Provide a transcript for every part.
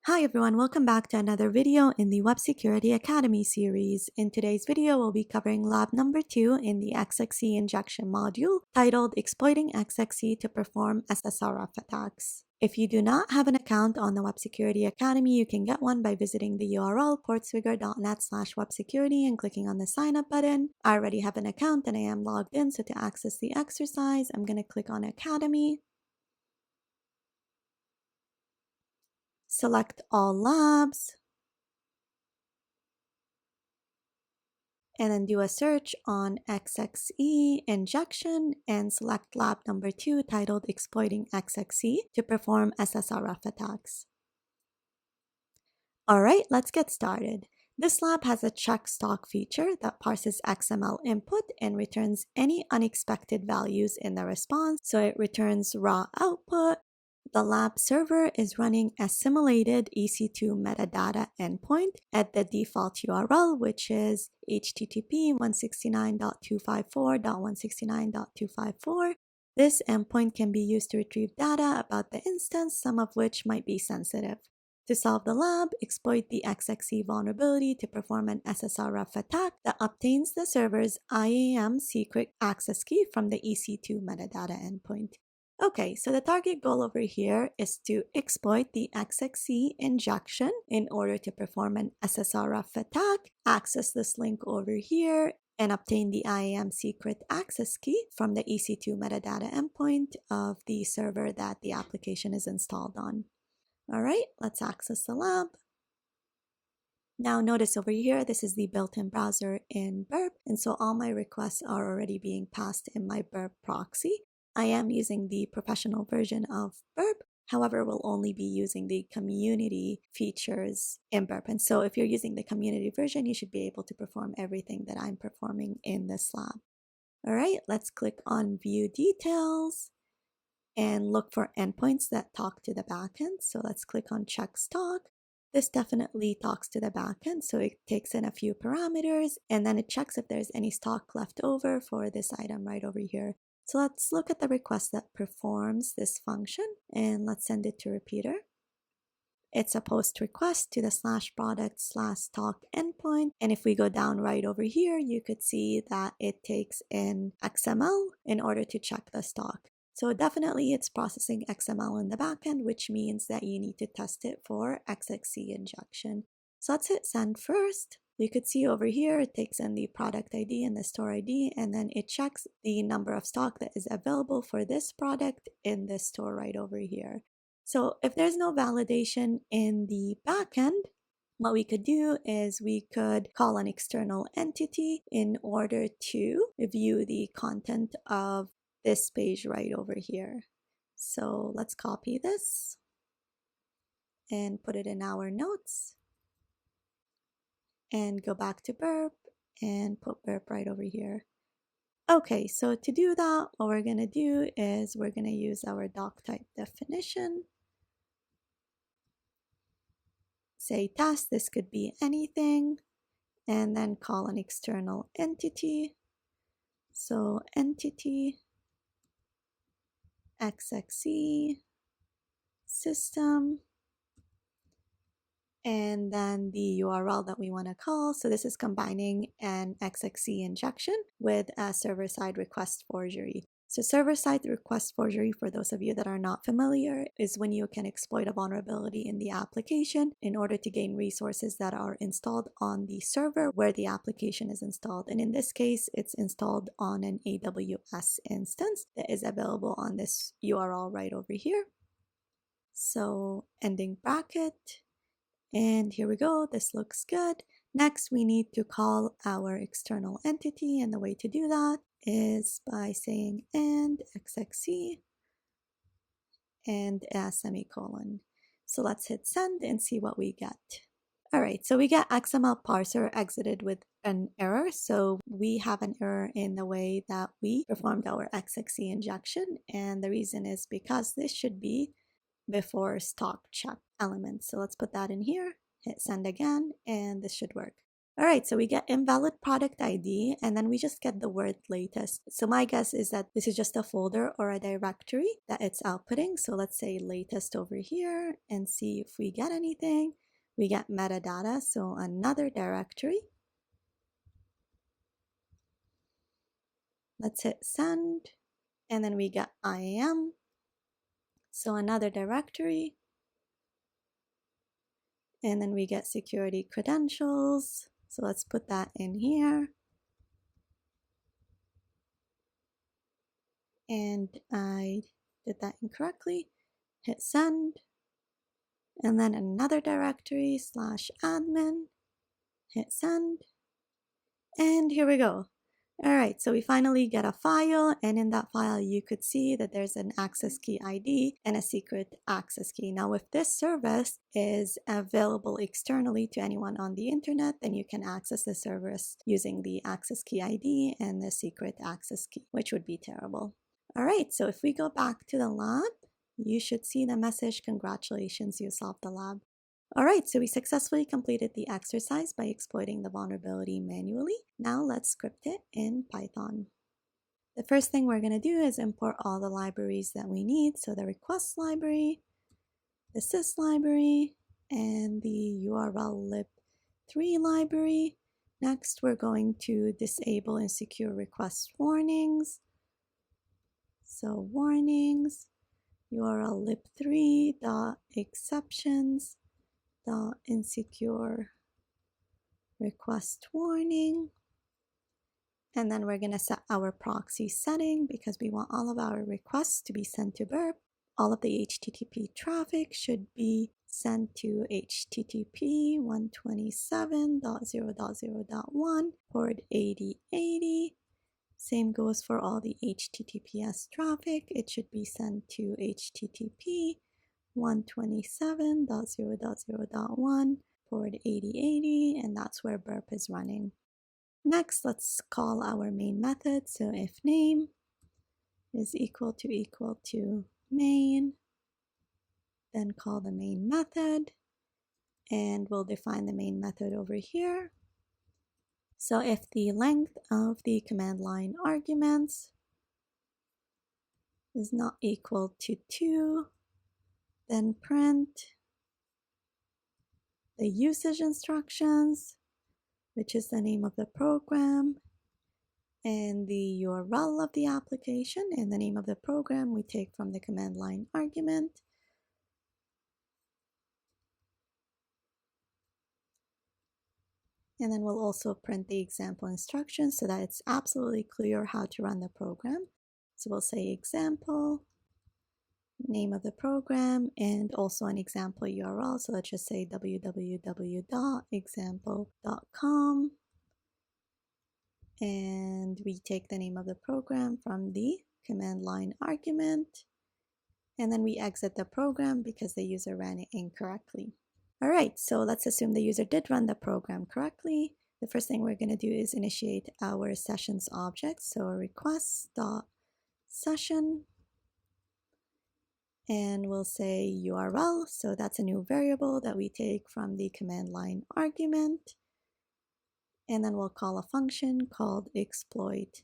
Hi everyone, welcome back to another video in the Web Security Academy series. In today's video, we'll be covering lab number 2 in the XXE injection module titled Exploiting XXE to Perform SSRF Attacks. If you do not have an account on the Web Security Academy, you can get one by visiting the URL portsfigure.net/websecurity and clicking on the sign up button. I already have an account and I am logged in, so to access the exercise, I'm going to click on Academy. Select all labs, and then do a search on XXE injection and select lab number 2 titled Exploiting XXE to perform SSRF attacks. Alright, let's get started. This lab has a check stock feature that parses XML input and returns any unexpected values in the response. So it returns raw output. The lab server is running a simulated EC2 metadata endpoint at the default URL, which is http 169.254.169.254. This endpoint can be used to retrieve data about the instance, some of which might be sensitive. To solve the lab, exploit the XXE vulnerability to perform an SSRF attack that obtains the server's IAM secret access key from the EC2 metadata endpoint. Okay, so the target goal over here is to exploit the XXE injection in order to perform an SSRF attack, access this link over here, and obtain the IAM secret access key from the EC2 metadata endpoint of the server that the application is installed on. Alright, let's access the lab. Now notice over here, this is the built-in browser in Burp, and so all my requests are already being passed in my Burp proxy. I am using the professional version of Burp, however, we'll only be using the community features in Burp. And so if you're using the community version, you should be able to perform everything that I'm performing in this lab. Alright, let's click on View Details and look for endpoints that talk to the backend. So let's click on Check Stock. This definitely talks to the backend, so it takes in a few parameters and then it checks if there's any stock left over for this item right over here. So let's look at the request that performs this function and let's send it to repeater. It's a post request to the /product/stock endpoint. And if we go down right over here, you could see that it takes in XML in order to check the stock. So definitely it's processing XML in the backend, which means that you need to test it for XXE injection. So let's hit send first. You could see over here, it takes in the product ID and the store ID, and then it checks the number of stock that is available for this product in this store right over here. So if there's no validation in the backend, what we could do is we could call an external entity in order to view the content of this page right over here. So let's copy this and put it in our notes and go back to Burp and put Burp right over here. Okay, so to do that, what we're going to do is we're going to use our doc type definition. Say test, this could be anything, and then call an external entity. So entity XXE system, and then the URL that we want to call. So this is combining an XXE injection with a server-side request forgery. So server-side request forgery, for those of you that are not familiar, is when you can exploit a vulnerability in the application in order to gain resources that are installed on the server where the application is installed. And in this case, it's installed on an AWS instance that is available on this URL right over here. So ending bracket. And here we go, this looks good. Next, we need to call our external entity, and the way to do that is by saying and XXE and a semicolon. So let's hit send and see what we get. Alright, so we get XML parser exited with an error. So we have an error in the way that we performed our XXE injection, and the reason is because this should be before stock check elements. So let's put that in here, hit send again, and this should work. All right, so we get invalid product ID, and then we just get the word latest. So my guess is that this is just a folder or a directory that it's outputting. So let's say latest over here and see if we get anything. We get metadata, so another directory. Let's hit send, and then we get IAM, so another directory. And then we get security credentials. So let's put that in here. And I did that incorrectly. Hit send. And then another directory /admin. Hit send. And here we go. All right, so we finally get a file, and in that file you could see that there's an access key ID and a secret access key. Now, if this service is available externally to anyone on the internet, then you can access the service using the access key ID and the secret access key, which would be terrible. All right, so if we go back to the lab, you should see the message, "Congratulations, you solved the lab." All right, so we successfully completed the exercise by exploiting the vulnerability manually. Now let's script it in Python. The first thing we're going to do is import all the libraries that we need. So the request library, the sys library, and the URL lib3 library. Next, we're going to disable insecure request warnings. So warnings, URL lib3.exceptions. Insecure request warning, and then we're going to set our proxy setting because we want all of our requests to be sent to burp. All of the HTTP traffic should be sent to HTTP 127.0.0.1 port 8080. Same goes for all the HTTPS traffic. It should be sent to HTTP 127.0.0.1 port 8080, and that's where burp is running. Next, let's call our main method. So if name is equal to main, then call the main method, and we'll define the main method over here. So if the length of the command line arguments is not equal to 2, then print the usage instructions, which is the name of the program, and the URL of the application, and the name of the program we take from the command line argument. And then we'll also print the example instructions so that it's absolutely clear how to run the program. So we'll say example, name of the program, and also an example URL. So let's just say www.example.com. And we take the name of the program from the command line argument. And then we exit the program because the user ran it incorrectly. All right, so let's assume the user did run the program correctly. The first thing we're going to do is initiate our sessions object. So request.session, and we'll say URL. So that's a new variable that we take from the command line argument. And then we'll call a function called exploit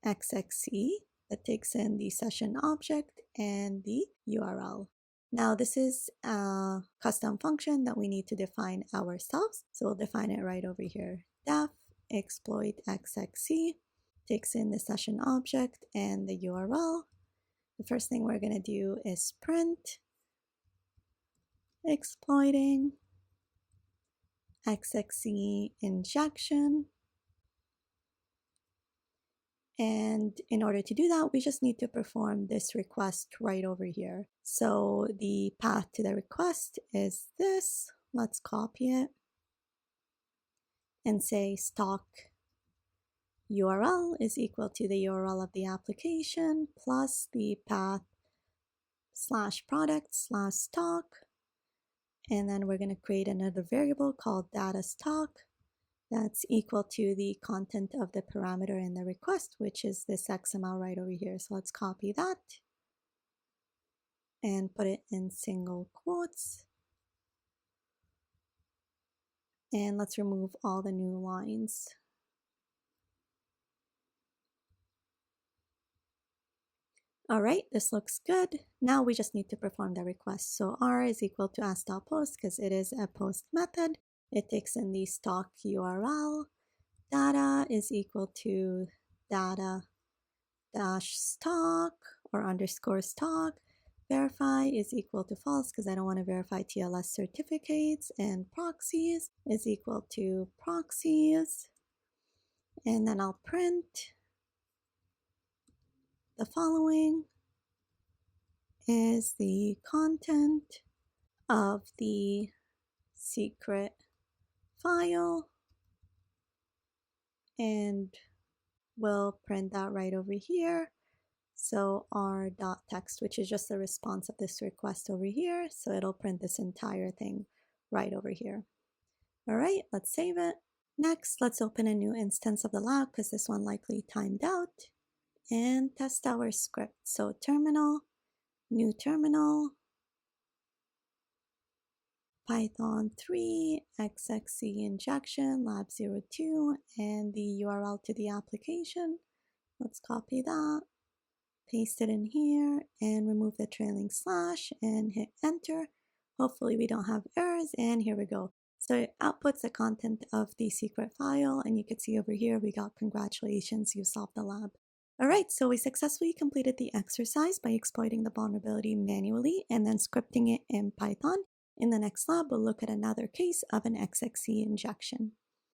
XXE that takes in the session object and the URL. Now this is a custom function that we need to define ourselves. So we'll define it right over here. Def exploit XXE takes in the session object and the URL. The first thing we're going to do is print exploiting XXE injection. And in order to do that, we just need to perform this request right over here. So the path to the request is this. Let's copy it and say stock URL is equal to the URL of the application plus the path /product/stock. And then we're going to create another variable called data stock that's equal to the content of the parameter in the request, which is this XML right over here. So let's copy that and put it in single quotes. And let's remove all the new lines. All right, this looks good. Now we just need to perform the request. So R is equal to ask.post because it is a post method. It takes in the stock URL. Data is equal to data dash stock or underscore stock. Verify is equal to false because I don't want to verify TLS certificates. And proxies is equal to proxies. And then I'll print the following is the content of the secret file, and we'll print that right over here. So r.text, which is just the response of this request over here. So it'll print this entire thing right over here. All right, let's save it. Next, let's open a new instance of the lab because this one likely timed out, and test our script. So terminal, new terminal, Python 3, XXE injection, lab02, and the URL to the application. Let's copy that, paste it in here, and remove the trailing slash and hit enter. Hopefully we don't have errors, and here we go. So it outputs the content of the secret file, and you can see over here we got congratulations, you solved the lab. All right, so we successfully completed the exercise by exploiting the vulnerability manually and then scripting it in Python. In the next lab, we'll look at another case of an XXE injection.